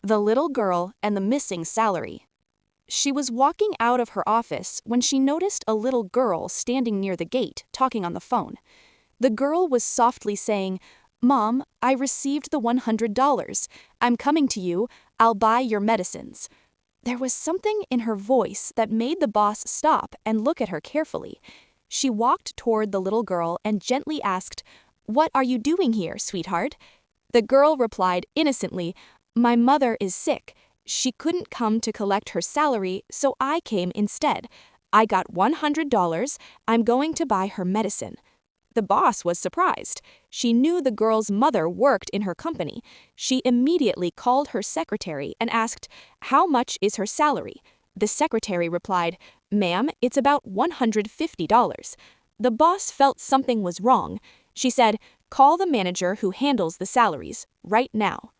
The little girl and the missing salary. She was walking out of her office when she noticed a little girl standing near the gate talking on the phone. The girl was softly saying, "Mom, I received the $100. I'm coming to you. I'll buy your medicines." There was something in her voice that made the boss stop and look at her carefully. She walked toward the little girl and gently asked, "What are you doing here, sweetheart?" The girl replied innocently, "My mother is sick. She couldn't come to collect her salary, so I came instead. I got $100. I'm going to buy her medicine." The boss was surprised. She knew the girl's mother worked in her company. She immediately called her secretary and asked, "How much is her salary?" The secretary replied, "Ma'am, it's about $150. The boss felt something was wrong. She said, "Call the manager who handles the salaries, right now."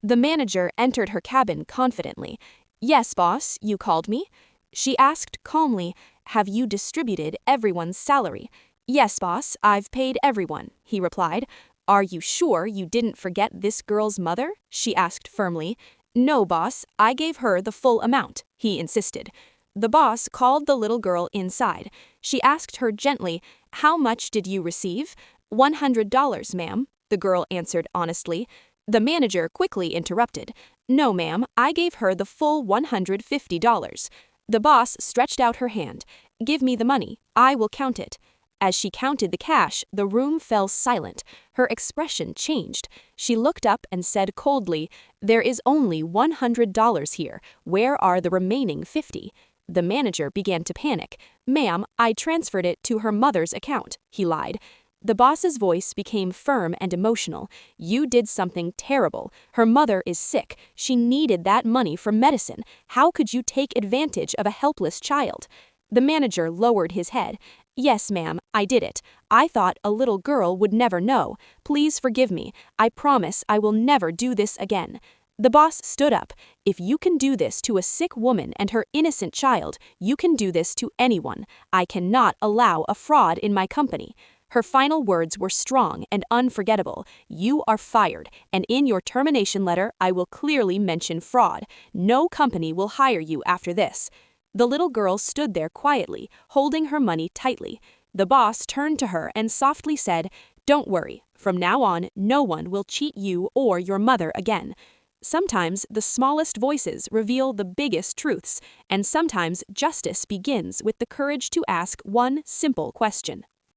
The manager entered her cabin confidently. "Yes, boss, you called me?" She asked calmly, "Have you distributed everyone's salary?" "Yes, boss, I've paid everyone," he replied. "Are you sure you didn't forget this girl's mother?" she asked firmly. "No, boss, I gave her the full amount," he insisted. The boss called the little girl inside. She asked her gently, "How much did you receive?" $100, ma'am," the girl answered honestly. The manager quickly interrupted. "No, ma'am, I gave her the full $150. The boss stretched out her hand. "Give me the money. I will count it." As she counted the cash, the room fell silent. Her expression changed. She looked up and said coldly, "There is only $100 here. Where are the remaining 50?" The manager began to panic. "Ma'am, I transferred it to her mother's account," he lied. The boss's voice became firm and emotional. "You did something terrible. Her mother is sick. She needed that money for medicine. How could you take advantage of a helpless child?" The manager lowered his head. "Yes, ma'am, I did it. I thought a little girl would never know. Please forgive me. I promise I will never do this again." The boss stood up. "If you can do this to a sick woman and her innocent child, you can do this to anyone. I cannot allow a fraud in my company." Her final words were strong and unforgettable. "You are fired, and in your termination letter, I will clearly mention fraud. No company will hire you after this." The little girl stood there quietly, holding her money tightly. The boss turned to her and softly said, "Don't worry. From now on, no one will cheat you or your mother again." Sometimes the smallest voices reveal the biggest truths, and sometimes justice begins with the courage to ask one simple question.